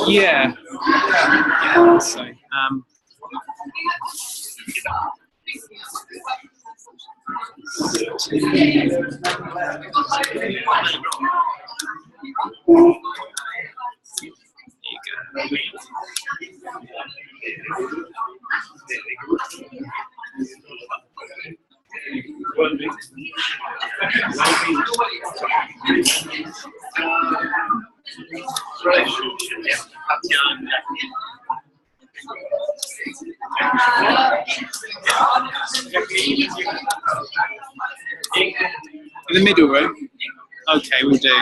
Yeah. Yeah. So, in the middle room. Okay, we'll do.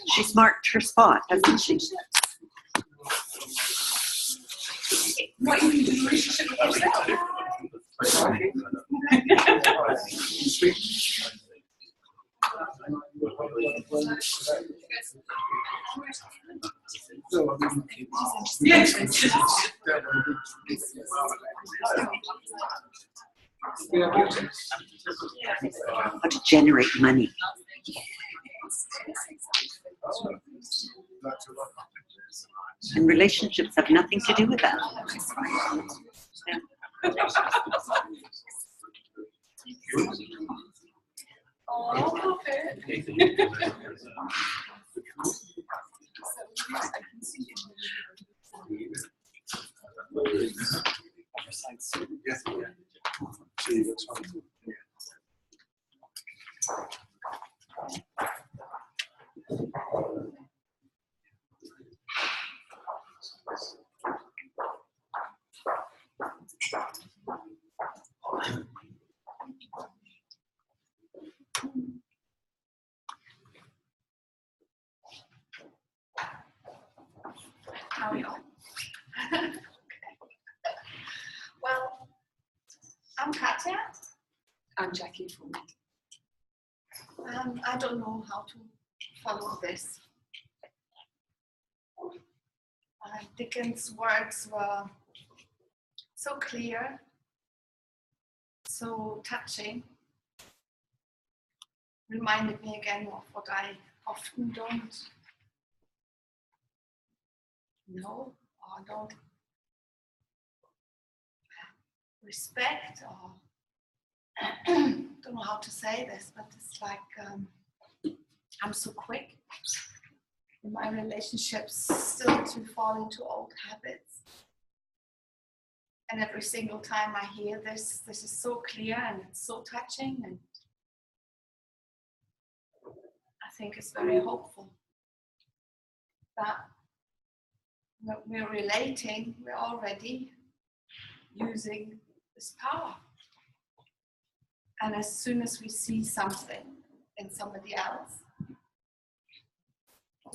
She's marked her spot, hasn't she? What you do in relationship with yourself? Yes. How to generate money. And relationships have nothing to do with that. Oh, How are you all? Well, I'm Katja. I'm Jacquie. I don't know how to follow this. Dickens' words were so clear, so touching, reminded me again of what I often don't know or don't respect, or don't know how to say this, but it's like I'm so quick in my relationships still to fall into old habits. And every single time I hear this is so clear and it's so touching, and I think it's very hopeful that when we're relating, we're already using this power. And as soon as we see something in somebody else,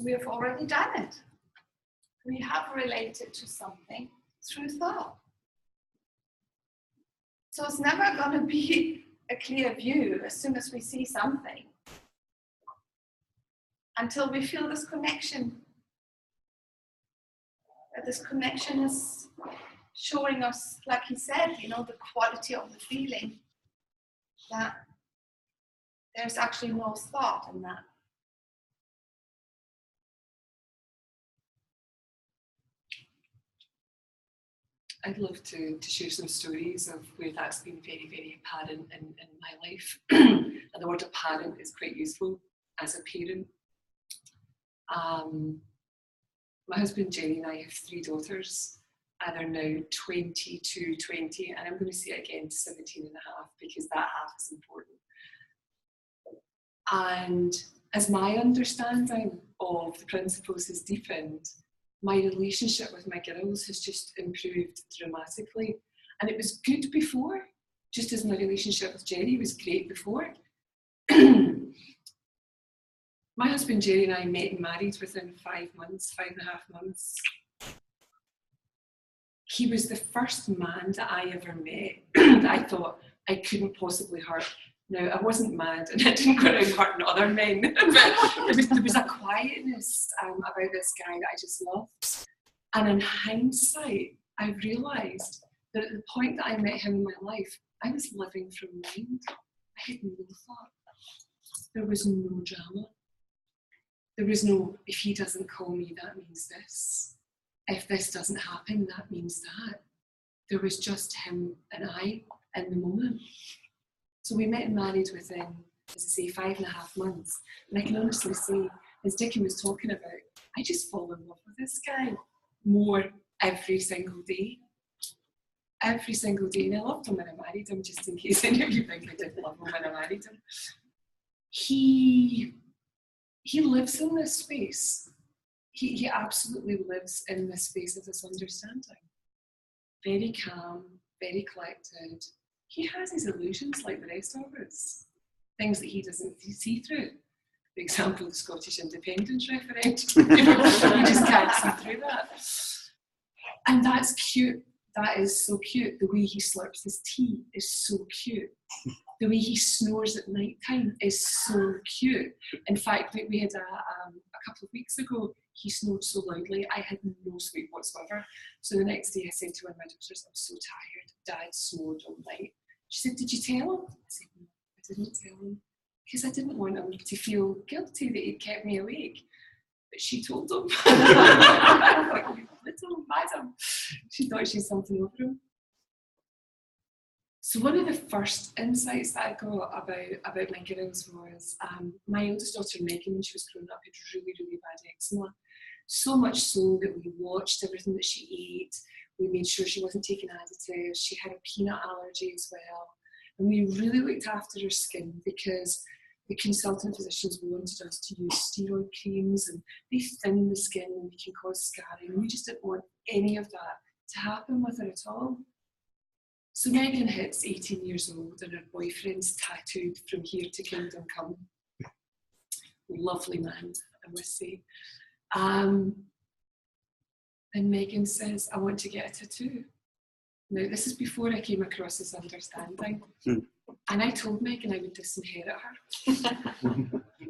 we have already done it. We have related to something through thought. So it's never going to be a clear view as soon as we see something, until we feel this connection. That this connection is showing us, like he said, you know, the quality of the feeling, that there's actually no thought in that. I'd love to share some stories of where that's been very, very apparent in my life. And the word apparent is quite useful as a parent. My husband Jenny and I have 3 daughters, and they're now 22, 20, and I'm going to say it again, 17 and a half, because that half is important. And as my understanding of the principles has deepened, my relationship with my girls has just improved dramatically. And it was good before, just as my relationship with Jerry was great before. My husband Jerry and I met and married within 5 months, 5.5 months. He was the first man that I ever met that I thought I couldn't possibly hurt. Now, I wasn't mad and I didn't go around hurting other men, but there was a quietness about this guy that I just loved. And in hindsight, I realised that at the point that I met him in my life, I was living from mind. I had no thought. There was no drama. There was no, if he doesn't call me, that means this. If this doesn't happen, that means that. There was just him and I in the moment. So we met and married within, as I say, 5.5 months. And I can honestly say, as Jacquie was talking about, I just fall in love with this guy more every single day. Every single day. And I loved him when I married him, just in case any of you think I didn't love him when I married him. He lives in this space. He absolutely lives in this space of this understanding. Very calm, very collected. He has his illusions like the rest of us. Things that he doesn't see through. For example, the Scottish independence referendum. You just can't see through that. And that's cute. That is so cute. The way he slurps his tea is so cute. The way he snores at night time is so cute. In fact, we had a couple of weeks ago, he snored so loudly, I had no sleep whatsoever. So the next day I said to one of my daughters, I'm so tired. Dad snored all night. She said, did you tell him? I said, no, I didn't tell him. Because I didn't want him to feel guilty that he'd kept me awake. But she told him. Like, little madam. She thought she'd something over him. So one of the first insights that I got about my girls was my eldest daughter Megan, when she was growing up, had really, really bad eczema. So much so that we watched everything that she ate. We made sure she wasn't taking additives. She had a peanut allergy as well. And we really looked after her skin because the consultant physicians wanted us to use steroid creams and they thin the skin and they can cause scarring. We just didn't want any of that to happen with her at all. So Megan hits 18 years old and her boyfriend's tattooed from here to kingdom come. Lovely man, I must say. And Megan says, I want to get a tattoo. Now, this is before I came across this understanding. And I told Megan I would disinherit her.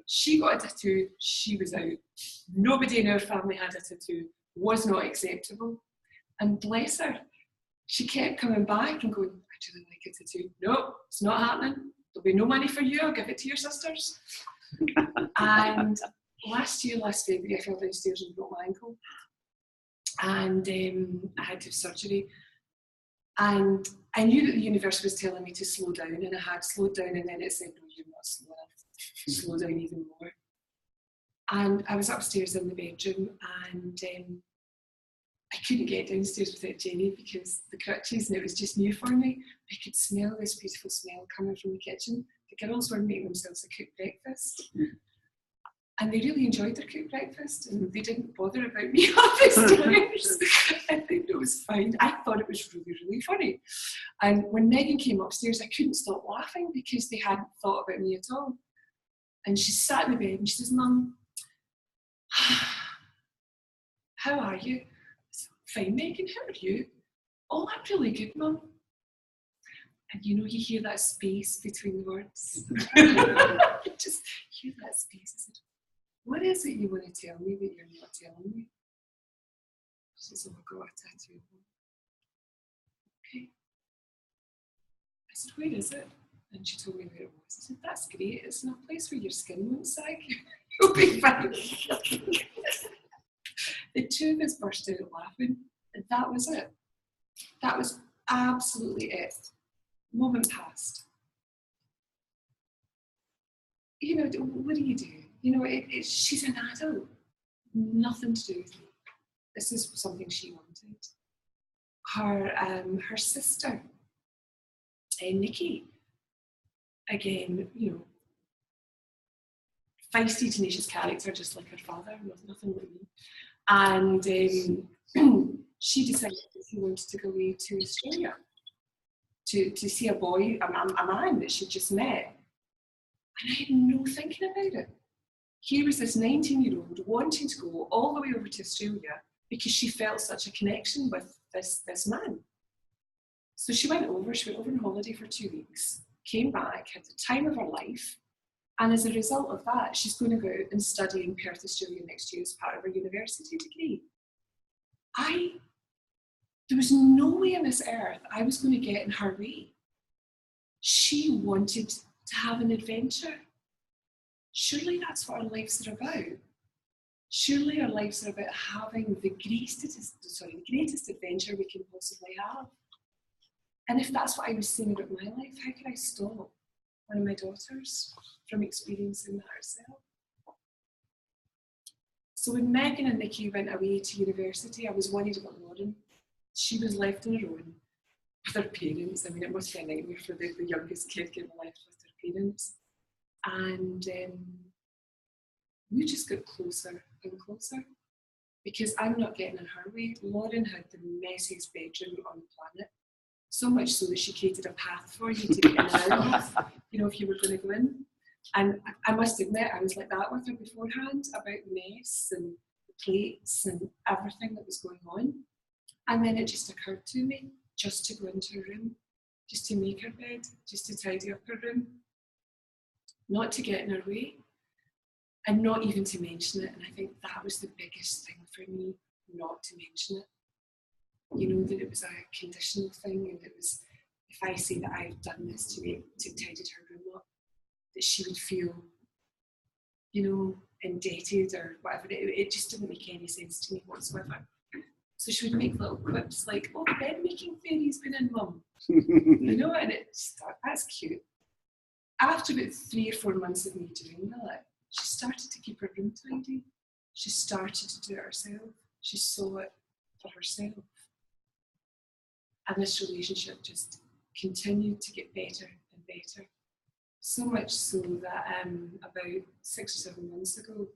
She got a tattoo, she was out. Nobody in our family had a tattoo, was not acceptable. And bless her, she kept coming back and going, I'd really like a tattoo. No, it's not happening. There'll be no money for you, I'll give it to your sisters. And last February, I fell downstairs and broke my ankle. And I had to have surgery. And I knew that the universe was telling me to slow down, and I had slowed down, and then it said, no, you're not slow enough. Slow down even more. And I was upstairs in the bedroom, and I couldn't get downstairs without Jenny because the crutches, and it was just new for me. I could smell this beautiful smell coming from the kitchen. The girls were making themselves a cooked breakfast. And they really enjoyed their cooked breakfast, and they didn't bother about me upstairs. I think it was fine. I thought it was really, really funny. And when Megan came upstairs, I couldn't stop laughing because they hadn't thought about me at all. And she sat in the bed and she says, Mum, how are you? I said, fine, Megan, how are you? Oh, I'm really good, Mum. And you know, you hear that space between the words. You just hear that space. I said, what is it you want to tell me that you're not telling me? She says, oh, I got a tattoo. okay. I said, where is it? And she told me where it was. I said, that's great. It's in a place where your skin won't sag. You'll be fine. The two of us burst out laughing, and that was it. That was absolutely it. Moment passed. You know, what do? You know, she's an adult. Nothing to do with me. This is something she wanted. Her sister, Nikki, again, you know, feisty, tenacious character, just like her father, nothing like me. And she decided that she wanted to go away to Australia to see a boy, a man that she'd just met. And I had no thinking about it. Here was this 19-year-old wanting to go all the way over to Australia because she felt such a connection with this man. So she went over on holiday for 2 weeks, came back, had the time of her life, and as a result of that, she's going to go out and study in Perth, Australia next year as part of her university degree. There was no way on this earth I was going to get in her way. She wanted to have an adventure. Surely that's what our lives are about. Surely our lives are about having the greatest adventure we can possibly have. And if that's what I was saying about my life, how could I stop one of my daughters from experiencing that herself? So when Megan and Nikki went away to university, I was worried about Lauren. She was left on her own with her parents. I mean, it must be a nightmare for the youngest kid getting left with her parents. And we just got closer and closer because I'm not getting in her way. Lauren had the messiest bedroom on the planet, so much so that she created a path for you to get in and out of, you know, if you were going to go in. And I must admit, I was like that with her beforehand about the mess and the plates and everything that was going on. And then it just occurred to me just to go into her room, just to make her bed, just to tidy up her room, not to get in her way, and not even to mention it. And I think that was the biggest thing for me, not to mention it. You know, that it was a conditional thing, and it was, if I say that I've done this to tidied her room up, that she would feel, you know, indebted or whatever. It just didn't make any sense to me whatsoever. So she would make little quips like, oh, the bed making fairy's been in, Mum. You know, and it just thought, that's cute. After about 3 or 4 months of me doing that, she started to keep her room tidy. She started to do it herself. She saw it for herself. And this relationship just continued to get better and better. So much so that about 6 or 7 months ago,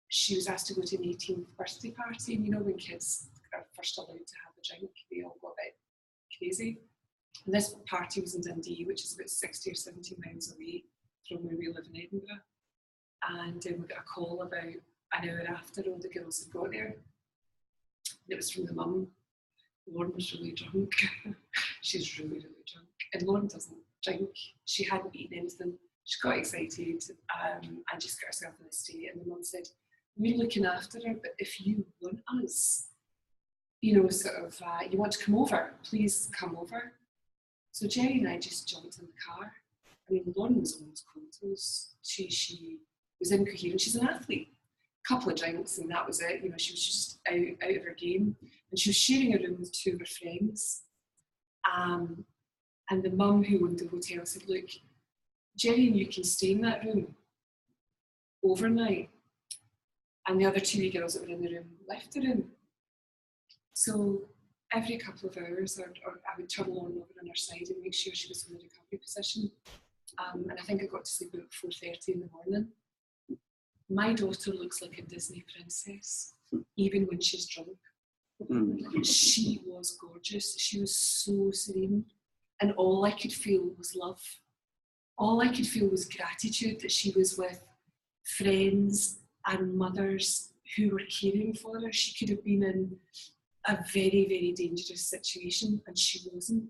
she was asked to go to an 18th birthday party. And you know, when kids are first allowed to have a drink, they all go a bit crazy. And this party was in Dundee, which is about 60 or 70 miles away from where we live in Edinburgh. And we got a call about an hour after all the girls had got there. And it was from the mum. Lauren was really drunk. She's really, really drunk. And Lauren doesn't drink. She hadn't eaten anything. She got excited and just got herself in a state. And the mum said, we're looking after her, but if you want us, you know, sort of, you want to come over, please come over. So Jerry and I just jumped in the car. I mean, Lauren was almost comatose. She was incoherent. She's an athlete. A couple of drinks and that was it. You know, she was just out of her game. And she was sharing a room with 2 of her friends. And the mum who owned the hotel said, look, Jerry and you can stay in that room overnight. And the other 2 wee girls that were in the room left the room. So every couple of hours, or I would turn Lauren over on her side and make sure she was in the recovery position. And I think I got to sleep about 4:30 in the morning. My daughter looks like a Disney princess, even when she's drunk. She was gorgeous. She was so serene. And all I could feel was love. All I could feel was gratitude that she was with friends and mothers who were caring for her. She could have been in a very, very dangerous situation, and she wasn't.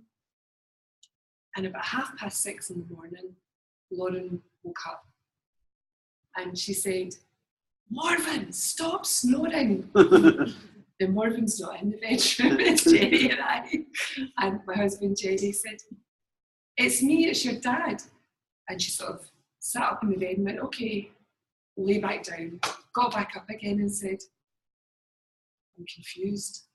And about 6:30 in the morning, Lauren woke up and she said, Morven, stop snoring. And Morven's not in the bedroom, it's Jerry and I. And my husband, Jenny, said, "It's me, it's your dad." And she sort of sat up in the bed and went, "Okay," lay back down, got back up again and said, "I'm confused."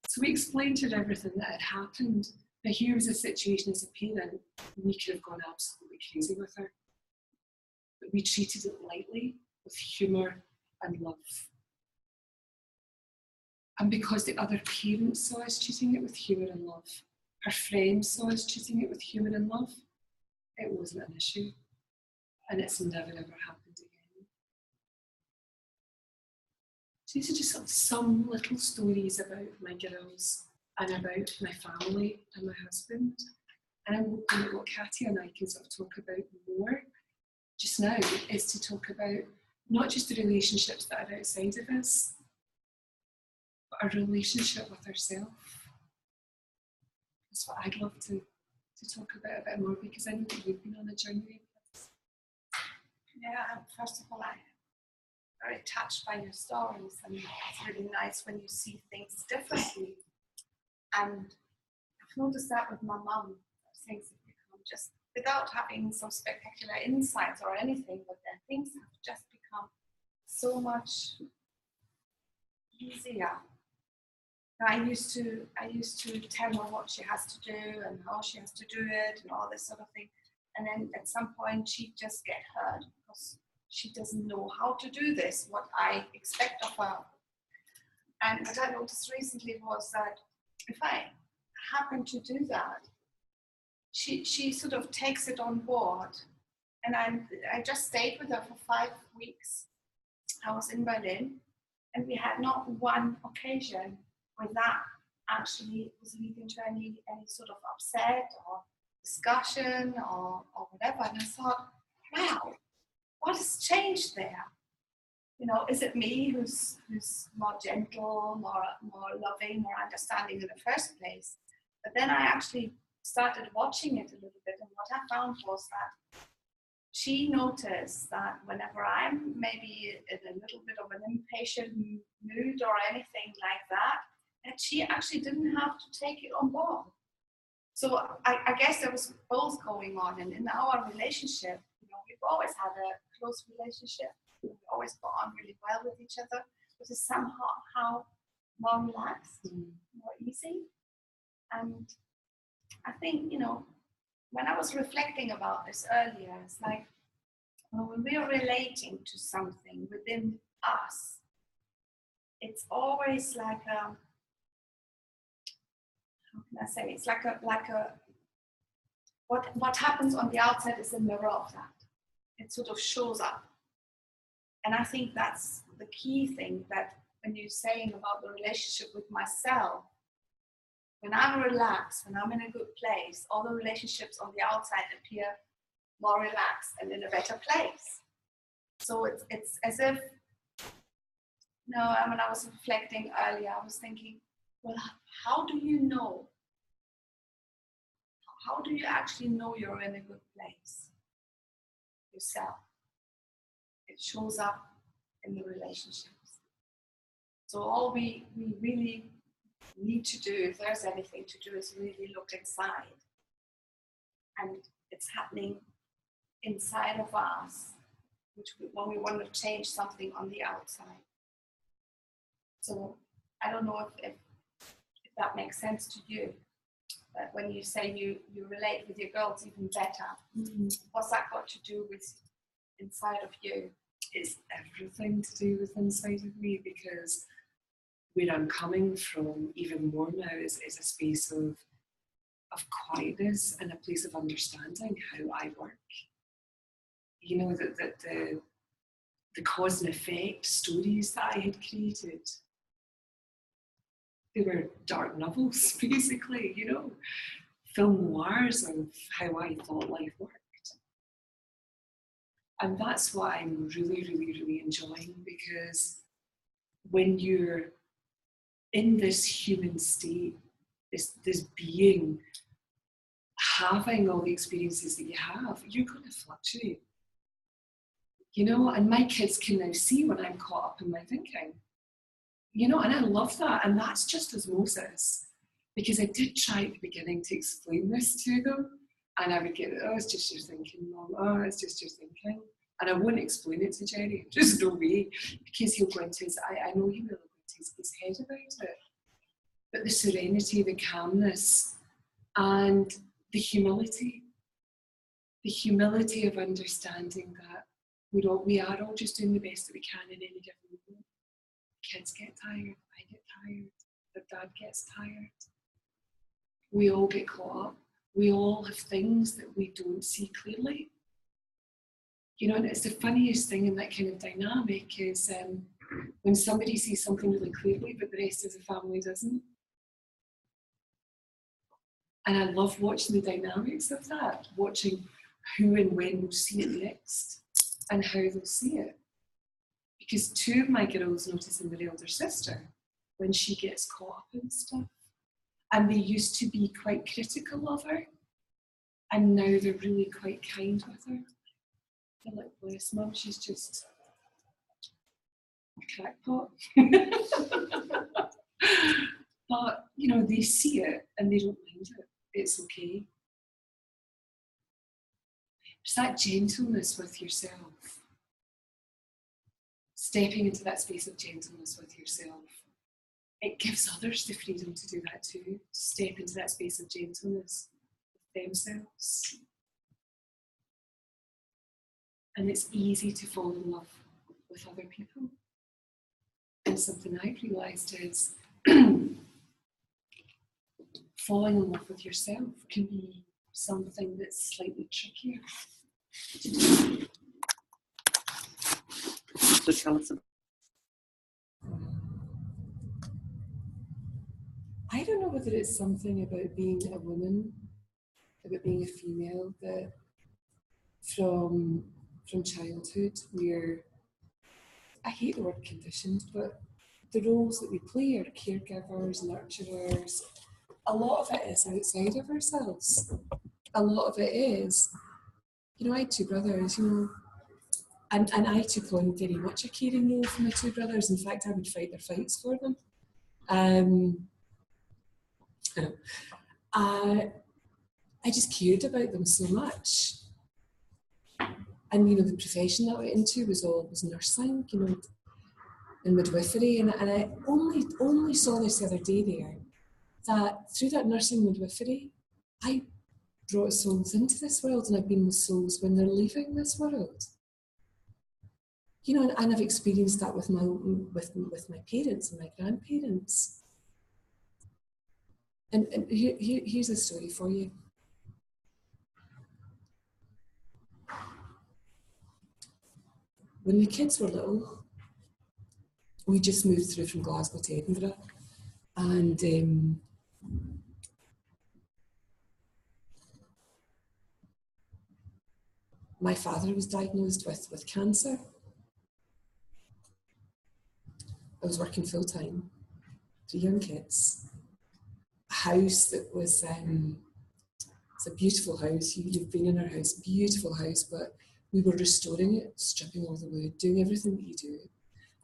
So we explained to her everything that had happened. Now here was a situation as a parent, we could have gone absolutely crazy with her. But we treated it lightly, with humour and love. And because the other parents saw us treating it with humour and love, her friends saw us treating it with humour and love, it wasn't an issue. And it's never ever happened again. So these are just sort of some little stories about my girls and about my family and my husband. And I'm hoping that what Katja and I can sort of talk about more just now is to talk about not just the relationships that are outside of us, but our relationship with ourselves. That's what I'd love to talk about a bit more, because I know that you've been on a journey with us. Yeah, first of all, I'm very touched by your stories, and it's really nice when you see things differently. And I've noticed that with my mum, things have become just, without having some spectacular insights or anything, but then things have just become so much easier. I used to tell her what she has to do and how she has to do it and all this sort of thing. And then at some point she'd just get hurt because she doesn't know how to do this, what I expect of her. And what I noticed recently was that if I happen to do that, she sort of takes it on board. And I just stayed with her for 5 weeks. I was in Berlin, and we had not one occasion where that actually was leading to any sort of upset or discussion or whatever. And I thought, wow, what has changed there? You know, is it me who's more gentle, more loving, more understanding in the first place? But then I actually started watching it a little bit, and what I found was that she noticed that whenever I'm maybe in a little bit of an impatient mood or anything like that she actually didn't have to take it on board. So I guess there was both going on, and in our relationship, you know, we've always had a close relationship. We always got on really well with each other, but it's somehow more relaxed, more easy. And I think, you know, when I was reflecting about this earlier, it's like when we're relating to something within us, it's always like a, how can I say, it's like a what happens on the outside is a mirror of that. It sort of shows up. And I think that's the key thing, that when you're saying about the relationship with myself, when I'm relaxed, when I'm in a good place, all the relationships on the outside appear more relaxed and in a better place. So it's as if, you know, when I was reflecting earlier, I was thinking, well, how do you know? How do you actually know you're in a good place? Yourself. It shows up in the relationships. So all we really need to do, if there's anything to do, is really look inside. And it's happening inside of us, when we want to change something on the outside. So I don't know if that makes sense to you. But when you say you relate with your girls even better, what's that got to do with inside of you? It's everything to do with inside of me, because where I'm coming from even more now is a space of quietness and a place of understanding how I work. You know, that the cause and effect stories that I had created, they were dark novels, basically, you know, film noirs of how I thought life worked. And that's what I'm really, really, really enjoying, because when you're in this human state, this being, having all the experiences that you have, you're going to fluctuate. You know, and my kids can now see when I'm caught up in my thinking. You know, and I love that, and that's just osmosis. Because I did try at the beginning to explain this to them, and I would get, oh, it's just your thinking, Mum. Oh, it's just your thinking. And I wouldn't explain it to Jerry. Just no way. Because he'll go into his, I know he will go into his head about it. But the serenity, the calmness, and the humility of understanding that we are all just doing the best that we can in any given moment. Kids get tired, I get tired, their dad gets tired. We all get caught up. We all have things that we don't see clearly. You know, and it's the funniest thing in that kind of dynamic is when somebody sees something really clearly, but the rest of the family doesn't. And I love watching the dynamics of that, watching who and when will see it next and how they'll see it. Because two of my girls notice in their elder sister when she gets caught up in stuff. And they used to be quite critical of her. And now they're really quite kind with her. They're like, bless Mum, she's just a crackpot. But, you know, they see it and they don't mind it. It's okay. It's that gentleness with yourself. Stepping into that space of gentleness with yourself. It gives others the freedom to do that too. To step into that space of gentleness with themselves. And it's easy to fall in love with other people. And something I've realised is falling in love with yourself can be something that's slightly trickier to do. So tell us about. I don't know whether it's something about being a woman, about being a female, that from childhood we're, I hate the word conditioned, but the roles that we play are caregivers, nurturers. A lot of it is outside of ourselves. A lot of it is, you know, I had two brothers, you know, and I took on very much a caring role for my two brothers. In fact, I would fight their fights for them. I just cared about them so much. And, you know, the profession that I went into was nursing, you know, and midwifery. And I only saw this the other day there, that through that nursing midwifery, I brought souls into this world, and I've been with souls when they're leaving this world. You know, and I've experienced that with my parents and my grandparents. And here's a story for you. When the kids were little, we just moved through from Glasgow to Edinburgh, and my father was diagnosed with cancer. I was working full time, 3 young kids, a house that was, it's a beautiful house. You've been in our house, beautiful house, but we were restoring it, stripping all the wood, doing everything that you do.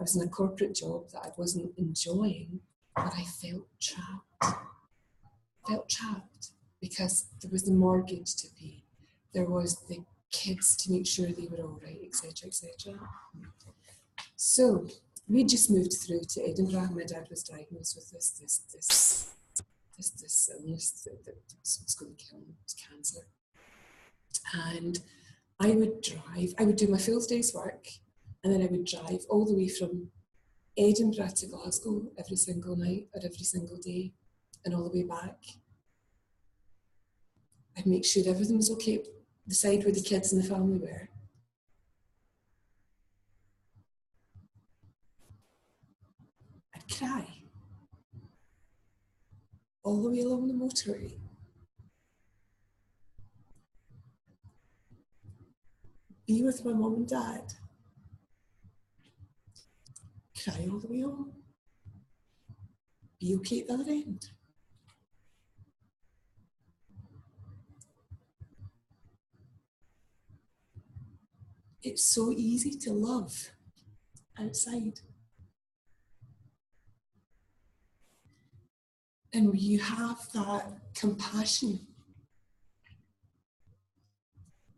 I was in a corporate job that I wasn't enjoying, but I felt trapped. Because there was the mortgage to pay. There was the kids to make sure they were all right, etc., etc. So we just moved through to Edinburgh. My dad was diagnosed with this illness that was going to kill him. It was cancer. And I would do my full day's work, and then I would drive all the way from Edinburgh to Glasgow every single night or every single day, and all the way back. I'd make sure everything was okay, decide where the kids and the family were. I'd cry all the way along the motorway. Be with my mum and dad. Cry all the way home. Be okay at the other end. It's so easy to love outside. and where you have that compassion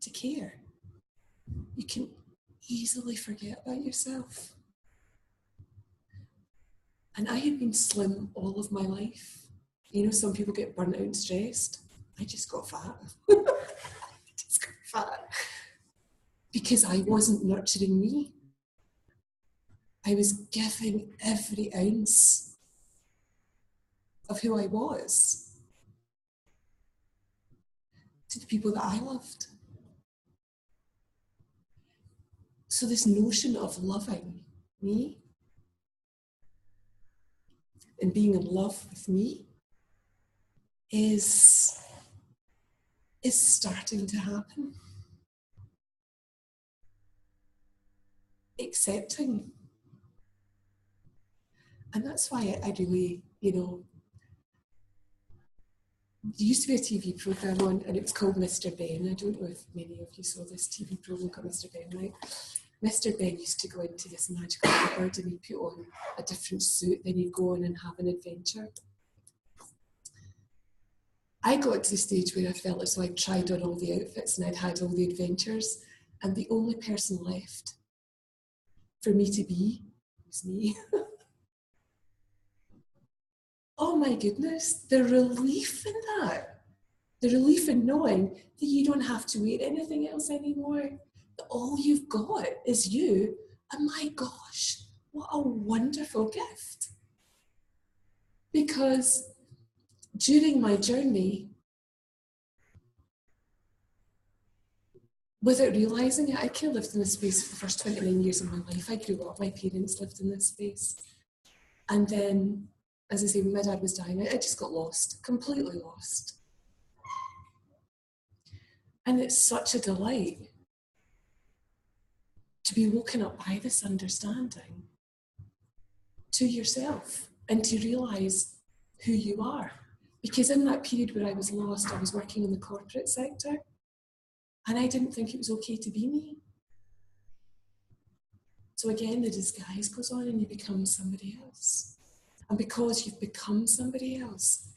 to care, you can easily forget about yourself. And I have been slim all of my life. You know, some people get burnt out and stressed. I just got fat. Because I wasn't nurturing me. I was giving every ounce of who I was to the people that I loved. So this notion of loving me and being in love with me is starting to happen. Accepting. And that's why I really, you know, there used to be a TV programme on, and it was called Mr. Ben. I don't know if many of you saw this TV programme called Mr. Ben, right? Mr. Ben used to go into this magical cupboard and he'd put on a different suit, then he'd go on and have an adventure. I got to the stage where I felt as though I'd tried on all the outfits and I'd had all the adventures, and the only person left for me to be was me. Oh my goodness, the relief in that. The relief in knowing that you don't have to wear anything else anymore. That all you've got is you. And my gosh, what a wonderful gift. Because during my journey, without realising it, I kind of lived in this space for the first 29 years of my life. I grew up, my parents lived in this space. And then, as I say, when my dad was dying, I just got lost, completely lost. And it's such a delight to be woken up by this understanding to yourself and to realise who you are. Because in that period where I was lost, I was working in the corporate sector and I didn't think it was okay to be me. So again, the disguise goes on and you become somebody else. And because you've become somebody else,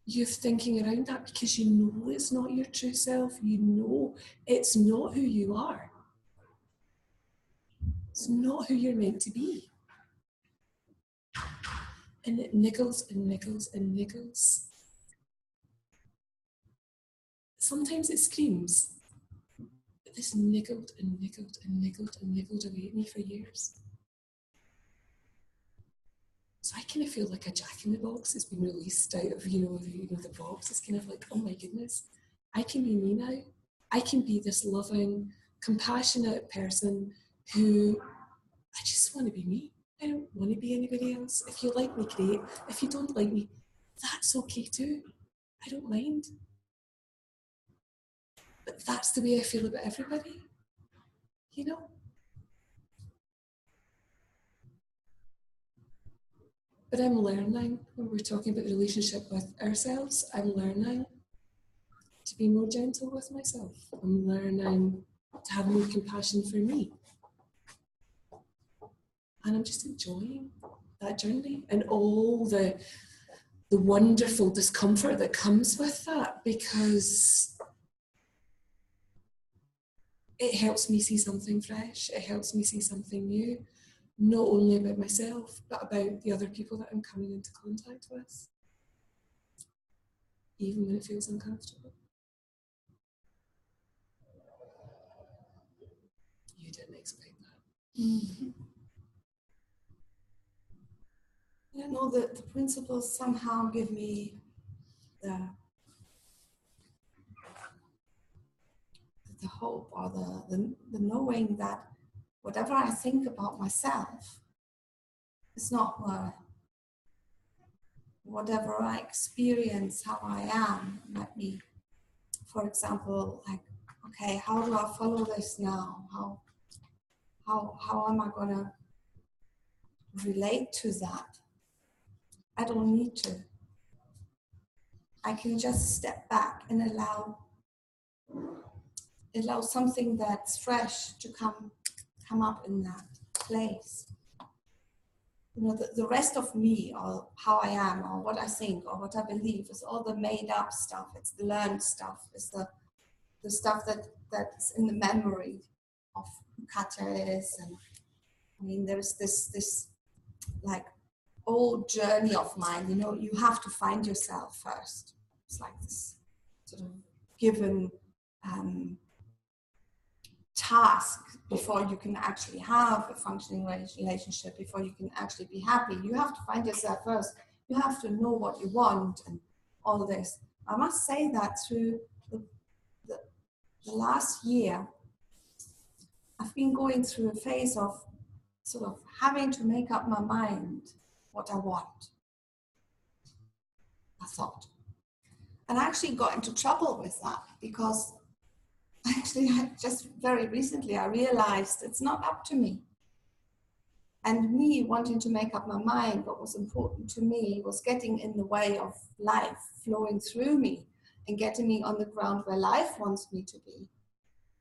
you're thinking around that because you know it's not your true self. You know it's not who you are. It's not who you're meant to be. And it niggles and niggles and niggles. Sometimes it screams. But this niggled and niggled and niggled and niggled away at me for years. So I kind of feel like a Jack in the box has been released out of, the box. It's kind of like, oh my goodness, I can be me now. I can be this loving, compassionate person who I just want to be me. I don't want to be anybody else. If you like me, great. If you don't like me, that's okay too. I don't mind. But that's the way I feel about everybody, you know? But I'm learning, when we're talking about the relationship with ourselves, I'm learning to be more gentle with myself. I'm learning to have more compassion for me. And I'm just enjoying that journey and all the wonderful discomfort that comes with that, because it helps me see something fresh. It helps me see something new. Not only about myself, but about the other people that I'm coming into contact with, even when it feels uncomfortable. You didn't expect that. Mm-hmm. I know that the principles somehow give me the hope or the knowing that whatever I think about myself is not worth. Whatever I experience, how I am, might be, for example, like, okay, how do I follow this now? How am I gonna relate to that? I don't need to. I can just step back and allow something that's fresh to come up in that place. you know, the rest of me, or how I am, or what I think, or what I believe, is all the made up stuff. It's the learned stuff. It's the stuff that's in the memory of who Katja is. And I mean, there's this like old journey of mine, you know, you have to find yourself first. It's like this sort of given task before you can actually have a functioning relationship, before you can actually be happy. You have to find yourself first. You have to know what you want and all this. I must say that through the last year, I've been going through a phase of sort of having to make up my mind what I want, I thought. And I actually got into trouble with that, because actually just very recently I realized it's not up to me. And me wanting to make up my mind what was important to me was getting in the way of life flowing through me and getting me on the ground where life wants me to be.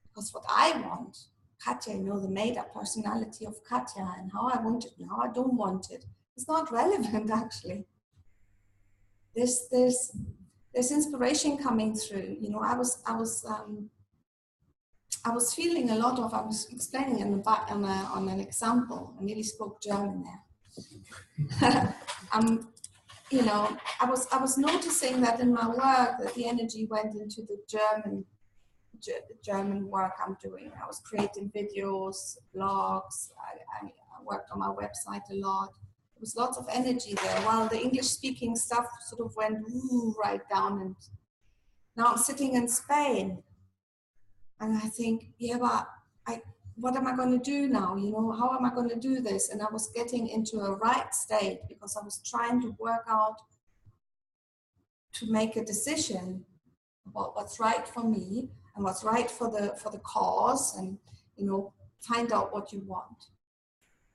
Because what I want, Katja, you know, the made-up personality of Katja, and how I want it and how I don't want it, it's not relevant actually. There's inspiration coming through. You know, I was feeling a lot of, I was explaining on an example. I nearly spoke German there. You know, I was noticing that in my work that the energy went into the German work I'm doing. I was creating videos, blogs. I worked on my website a lot. There was lots of energy there, while the English-speaking stuff sort of went right down. And now I'm sitting in Spain, and I think, yeah, but what am I going to do now? You know, how am I going to do this? And I was getting into a right state because I was trying to work out to make a decision about what's right for me and what's right for the cause, and, you know, find out what you want.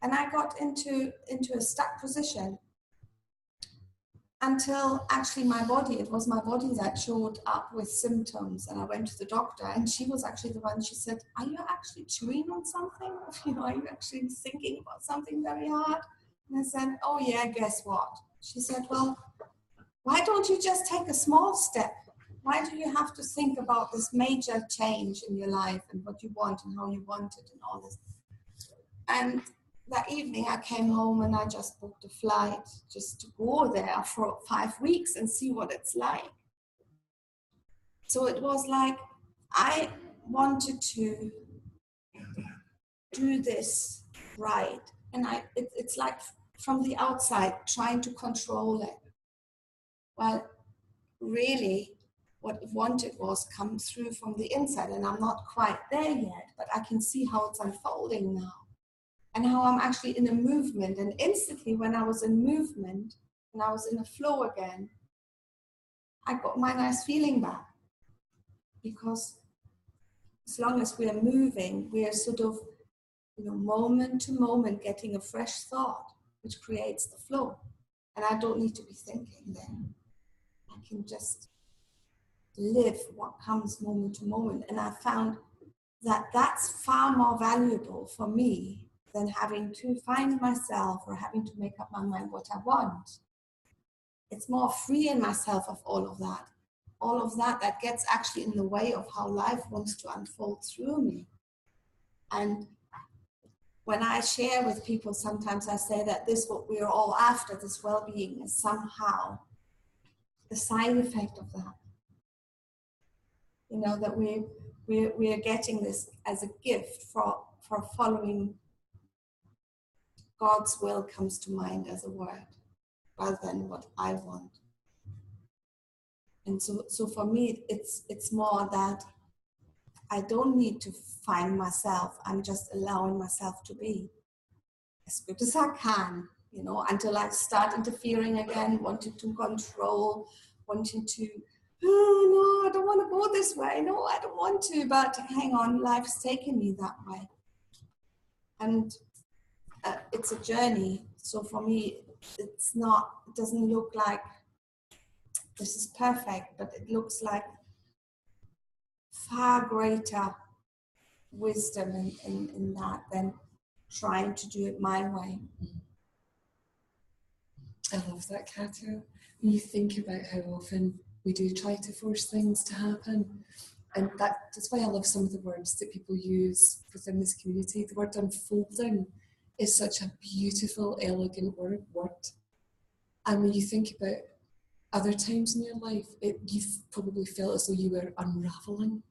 And I got into a stuck position until actually it was my body that showed up with symptoms. And I went to the doctor, and she was actually the one, she said, are you actually chewing on something? You know, are you actually thinking about something very hard? And I said, oh yeah, guess what? She said, well, why don't you just take a small step? Why do you have to think about this major change in your life and what you want and how you want it and all this? And that evening I came home and I just booked a flight just to go there for 5 weeks and see what it's like. So it was like I wanted to do this right. And it's like from the outside trying to control it. Well, really what I wanted was come through from the inside, and I'm not quite there yet, but I can see how it's unfolding now. And how I'm actually in a movement. And instantly when I was in movement, and I was in a flow again, I got my nice feeling back. Because as long as we are moving, we are sort of, you know, moment to moment getting a fresh thought, which creates the flow. And I don't need to be thinking then. I can just live what comes moment to moment. And I found that that's far more valuable for me than having to find myself or having to make up my mind what I want. It's more freeing myself of all of that that gets actually in the way of how life wants to unfold through me. And when I share with people, sometimes I say that this, what we're all after, this well-being, is somehow the side effect of that. You know, that we are getting this as a gift for following God's will comes to mind as a word, rather than what I want. And so for me, it's more that I don't need to find myself. I'm just allowing myself to be as good as I can, you know, until I start interfering again, wanting to control, wanting to, oh no, I don't want to go this way. No, I don't want to, but hang on, life's taken me that way. And it's a journey. So for me, it doesn't look like this is perfect, but it looks like far greater wisdom in that than trying to do it my way. I love that, Katja. When you think about how often we do try to force things to happen, and that's why I love some of the words that people use within this community. The word unfolding is such a beautiful, elegant word. And when you think about other times in your life, you've probably felt as though you were unraveling.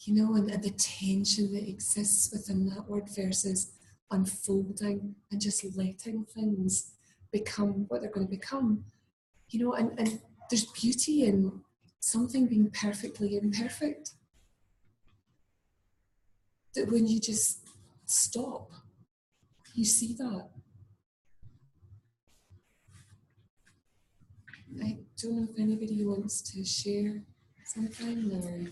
You know, and the tension that exists within that word versus unfolding and just letting things become what they're going to become. You know, and there's beauty in something being perfectly imperfect. That when you just stop, you see that. I don't know if anybody wants to share something or...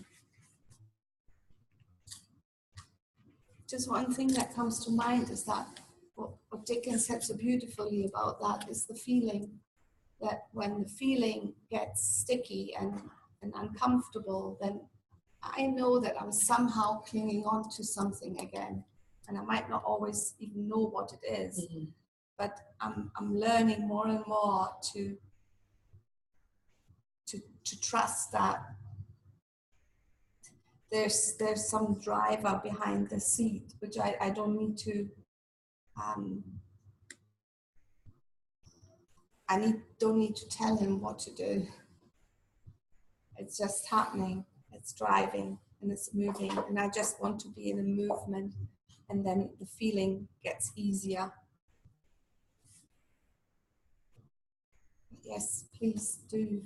Just one thing that comes to mind is that what Dickens said so beautifully about that is the feeling, that when the feeling gets sticky and uncomfortable, then I know that I'm somehow clinging on to something again. And I might not always even know what it is, but I'm learning more and more to trust that there's some driver behind the seat, which I don't need to, don't need to tell him what to do. It's just happening, it's driving, and it's moving, and I just want to be in a movement, and then the feeling gets easier. Yes, please do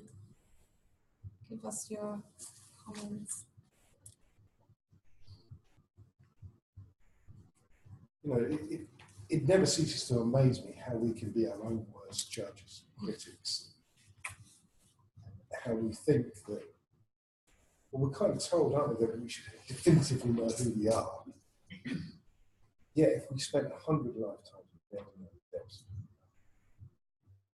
give us your comments. You know, it never ceases to amaze me how we can be our own worst judges, critics. How we think that, well, we're kind of told, aren't we, that we should definitively know who we are. Yet, if we spent 100 lifetimes with them,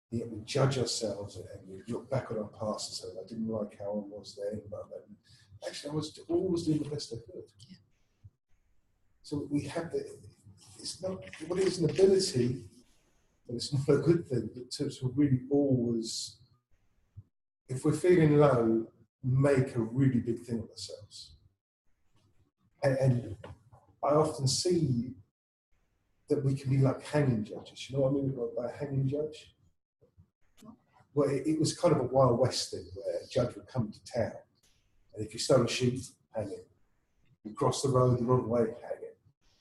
yet we judge ourselves and we look back on our past and say, I didn't like how I was then, but actually I was always doing the best I could. Yeah. So we have it's not, what it is an ability, but it's not a good thing, but to really always, if we're feeling low, make a really big thing of ourselves. And I often see that we can be like hanging judges. You know what I mean by a hanging judge? Well, it was kind of a Wild West thing where a judge would come to town, and if you stole a sheep, hang it. You cross the road the wrong way, hang it.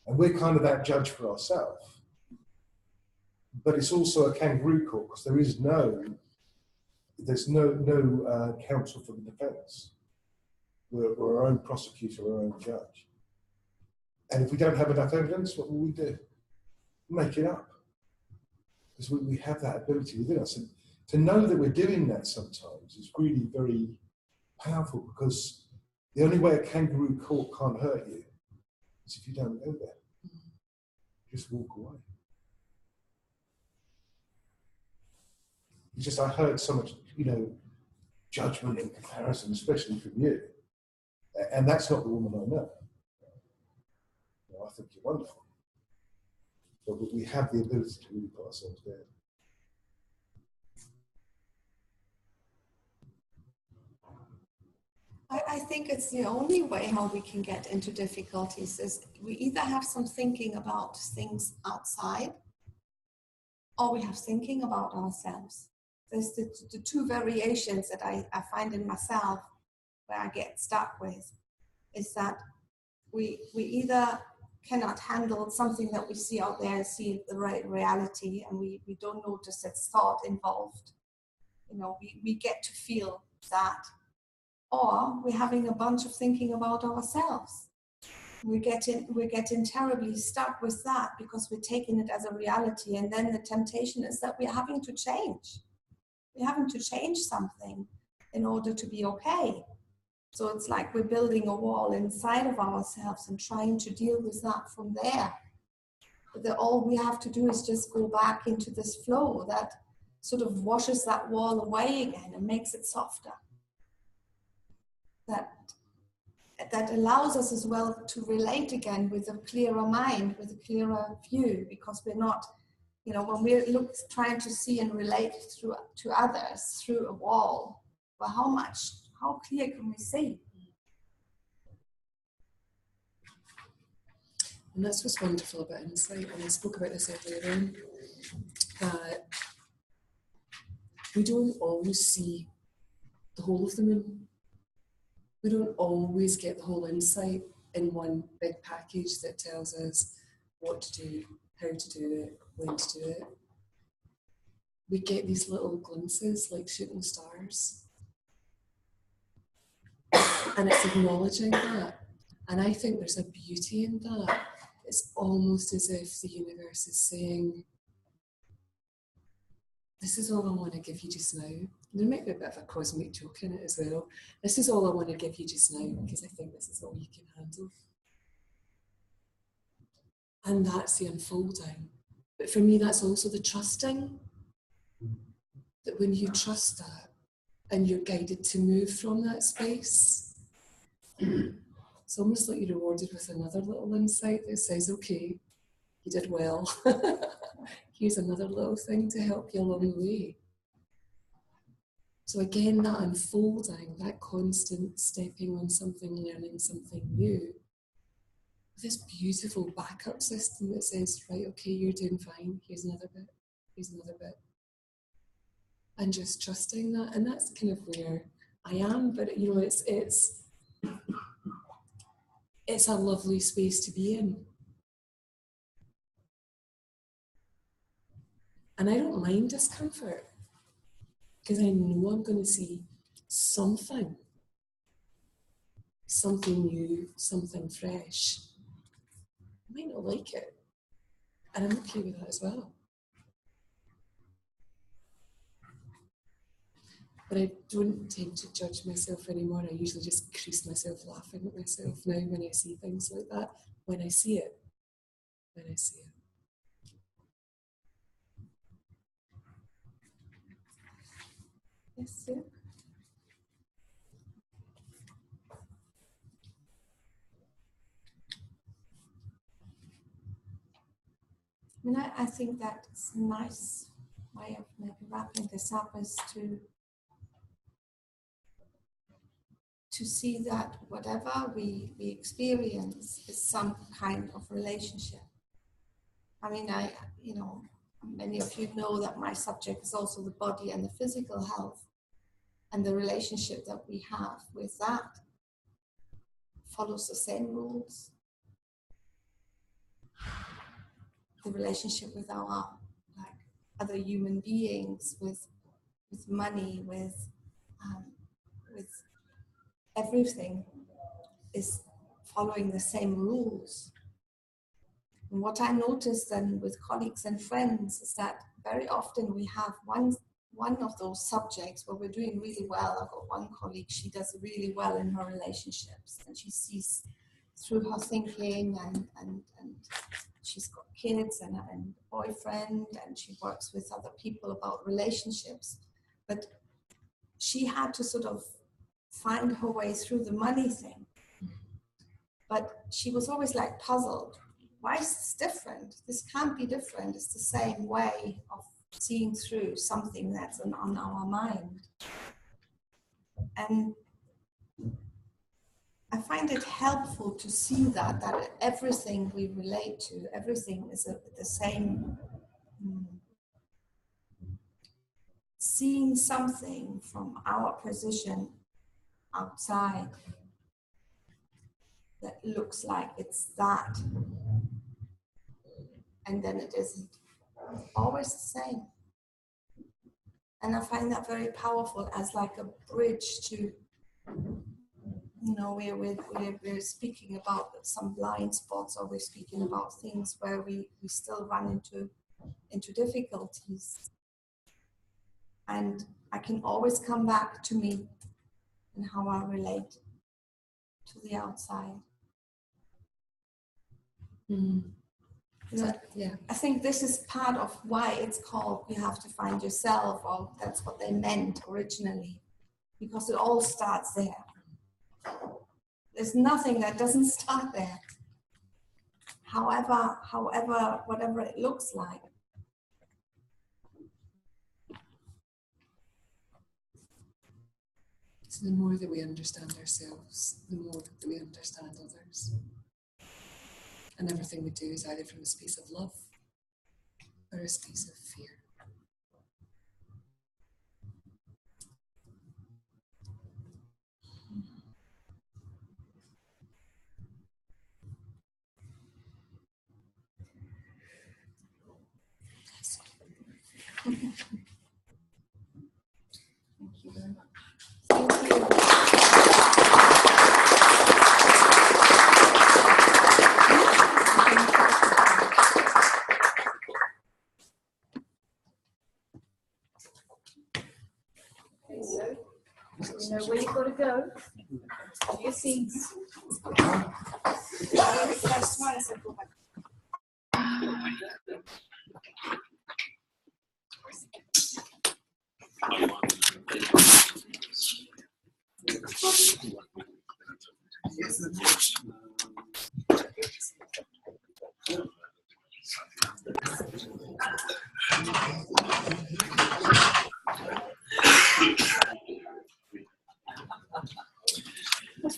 And we're kind of that judge for ourselves. But it's also a kangaroo court because there's no counsel for the defence. We're our own prosecutor, our own judge. And if we don't have enough evidence, what will we do? Make it up. Because we have that ability within us. And to know that we're doing that sometimes is really very powerful, because the only way a kangaroo court can't hurt you is if you don't go there. Just walk away. It's just, I heard so much, judgment and comparison, especially from you. And that's not the woman I know. I think you're wonderful. But we have the ability to really put ourselves down. I think it's the only way how we can get into difficulties is we either have some thinking about things outside, or we have thinking about ourselves. There's the two variations that I find in myself where I get stuck with, is that we either cannot handle something that we see out there and see the right reality, and we don't notice it's thought involved. We get to feel that. Or we're having a bunch of thinking about ourselves. We're getting terribly stuck with that because we're taking it as a reality, and then the temptation is that we're having to change. We're having to change something in order to be okay. So it's like we're building a wall inside of ourselves and trying to deal with that from there. But all we have to do is just go back into this flow that sort of washes that wall away again and makes it softer. That allows us as well to relate again with a clearer mind, with a clearer view, because we're not you know, when we're trying to see and relate to others through a wall, well, how clear can we see? And that's what's wonderful about insight, and I spoke about this earlier on, that we don't always see the whole of the moon. We don't always get the whole insight in one big package that tells us what to do, how to do it, when to do it. We get these little glimpses like shooting stars. And it's acknowledging that. And I think there's a beauty in that. It's almost as if the universe is saying, this is all I want to give you just now. There might be a bit of a cosmic joke in it as well. This is all I want to give you just now because I think this is all you can handle. And that's the unfolding. But for me, that's also the trusting. That when you trust that and you're guided to move from that space, it's almost like you're rewarded with another little insight that says, okay, you did well. Here's another little thing to help you along the way. So again, that unfolding, that constant stepping on something, learning something new, this beautiful backup system that says, right, okay, you're doing fine, here's another bit, here's another bit. And just trusting that, and that's kind of where I am, but you know, it's a lovely space to be in. And I don't mind discomfort, because I know I'm going to see something new, something fresh. I might not like it, and I'm okay with that as well. But I don't tend to judge myself anymore. I usually just crease myself laughing at myself now when I see things like that. When I see it. Yes, yeah. I mean, I think that's a nice way of maybe wrapping this up is to see that whatever we experience is some kind of relationship. I mean, many of you know that my subject is also the body and the physical health, and the relationship that we have with that follows the same rules. The relationship with our other human beings, with money, with everything is following the same rules. And what I noticed then with colleagues and friends is that very often we have one of those subjects where we're doing really well. I've got one colleague, she does really well in her relationships, and she sees through her thinking, and she's got kids and a boyfriend, and she works with other people about relationships. But she had to sort of find her way through the money thing. But she was always like puzzled. Why is this different? This can't be different. It's the same way of seeing through something that's on our mind. And I find it helpful to see that everything we relate to, everything is the same. Seeing something from our position outside that looks like it's that, and then it isn't. Always the same. And I find that very powerful as like a bridge to, we're speaking about some blind spots, or we're speaking about things where we still run into difficulties. And I can always come back to me and how I relate to the outside. Yeah. I think this is part of why it's called You Have to Find Yourself, or that's what they meant originally, because it all starts there. There's nothing that doesn't start there. However, whatever it looks like, So the more that we understand ourselves, the more that we understand others. And everything we do is either from a space of love or a space of fear. Thank you very much. Thank you. You know where you've got to go. Do your seats. First one is a go back.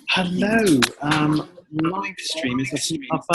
Hello. Live stream is up and